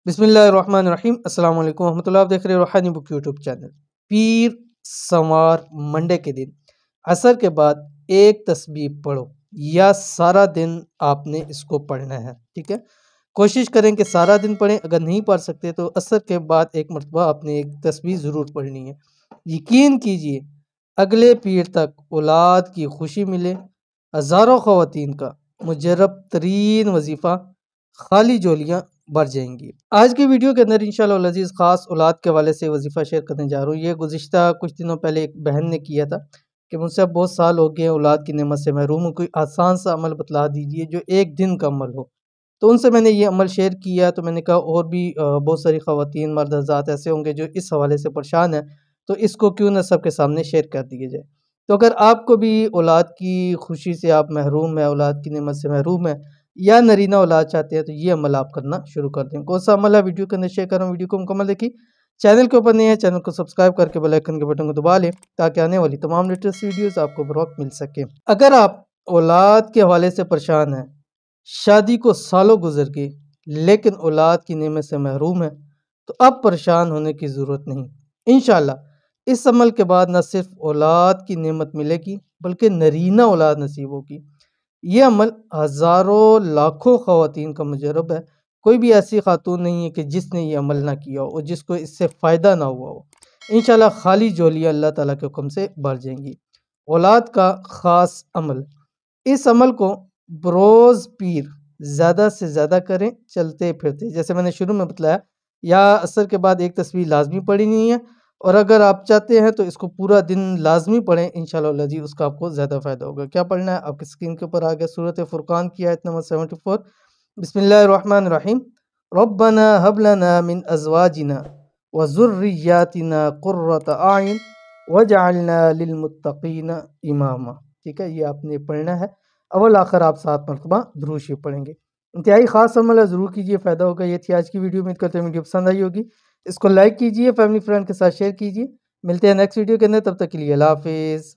बिस्मिल्लाहिर्रहमानिर्रहीम अस्सलाम वालेकुम रहमतुल्लाह। आप देख रहे हो रूहानी बुक यूट्यूब चैनल। पीर सवार मंडे के दिन असर के बाद एक तस्बीह पढ़ो या सारा दिन आपने इसको पढ़ना है। ठीक है, कोशिश करें कि सारा दिन पढ़ें। अगर नहीं पढ़ सकते तो असर के बाद एक मरतबा आपने एक तस्बीह ज़रूर पढ़नी है। यकीन कीजिए अगले पीर तक औलाद की खुशी मिले। हज़ारों ख़वातीन का मुजर्रब तरीन वजीफ़ा खाली झोलियाँ भर जाएंगी। आज की वीडियो के अंदर इंशाअल्लाह अज़ीज़ ख़ास औलाद के हवाले से वजीफ़ा शेयर करने जा रहा हूँ। ये गुज़िश्ता कुछ दिनों पहले एक बहन ने किया था कि मुझसे अब बहुत साल हो गए औलाद की नेमत से महरूम हूँ, कोई आसान सा अमल बतला दीजिए जो एक दिन का अमल हो। तो उनसे मैंने ये अमल शेयर किया। तो मैंने कहा और भी बहुत सारी ख़वातीन मर्द हज़रात ऐसे होंगे जो इस हवाले से परेशान हैं, तो इसको क्यों ना सबके सामने शेयर कर दिया जाए। तो अगर आपको भी औलाद की खुशी से आप महरूम हैं, औलाद की नेमत से महरूम हैं या नरीना औलाद चाहते हैं, तो ये अमल आप करना शुरू कर दें। कौन सा अमल है वीडियो के अंदर शेयर कर रहा हूँ, वीडियो को मुकम्मल देखिए। चैनल के ऊपर नहीं है, चैनल को सब्सक्राइब करके बेल आइकन के बटन को दबा लें ताकि आने वाली तमाम लेटेस्ट वीडियोस आपको बर वक्त मिल सके। अगर आप औलाद के हवाले से परेशान हैं, शादी को सालों गुजर गए लेकिन औलाद की नेमत से महरूम है, तो अब परेशान होने की ज़रूरत नहीं। इंशाअल्लाह इस अमल के बाद न सिर्फ औलाद की नेमत मिलेगी बल्कि नरीना औलाद नसीब होगी। ये अमल हज़ारों लाखों ख़वातीन का मुजर्रब है। कोई भी ऐसी खातून नहीं है कि जिसने ये अमल ना किया हो और जिसको इससे फ़ायदा ना हुआ हो। इंशाअल्लाह खाली झोलियाँ अल्लाह ताला के हुक्म से भर जाएंगी। औलाद का ख़ास अमल, इस अमल को बरोज़ पीर ज़्यादा से ज़्यादा करें चलते फिरते। जैसे मैंने शुरू में बतलाया, या असर के बाद एक तस्बीह लाजमी पढ़नी है, और अगर आप चाहते हैं तो इसको पूरा दिन लाजमी पढ़ें। इंशाअल्लाह जी उसका आपको ज़्यादा फ़ायदा होगा। क्या पढ़ना है आपकी स्क्रीन के ऊपर आ गया, सूरत फुरकान की आयत नंबर 74। बिस्मिल्लाहिर्रहमानिर्रहीम। रब्बना हब लना मिन अज़वाजिना व ज़ुर्रिय्यातिना कुर्रत आयुन वजअलना लिलमुत्तक़ीना इमामा। ठीक है, ये आपने पढ़ना है। अव्वल आखिर आप 7 मरतबा दुरूद शरीफ पढ़ेंगे। इंतहाई ख़ास अमल है, ज़रूर कीजिए, फ़ायदा होगा। ये थी आज की वीडियो। उम्मीद करते हैं वीडियो पसंद आई होगी। इसको लाइक कीजिए, फैमिली फ्रेंड के साथ शेयर कीजिए। मिलते हैं नेक्स्ट वीडियो के अंदर, तब तक के लिए अल्लाह हाफ़िज़।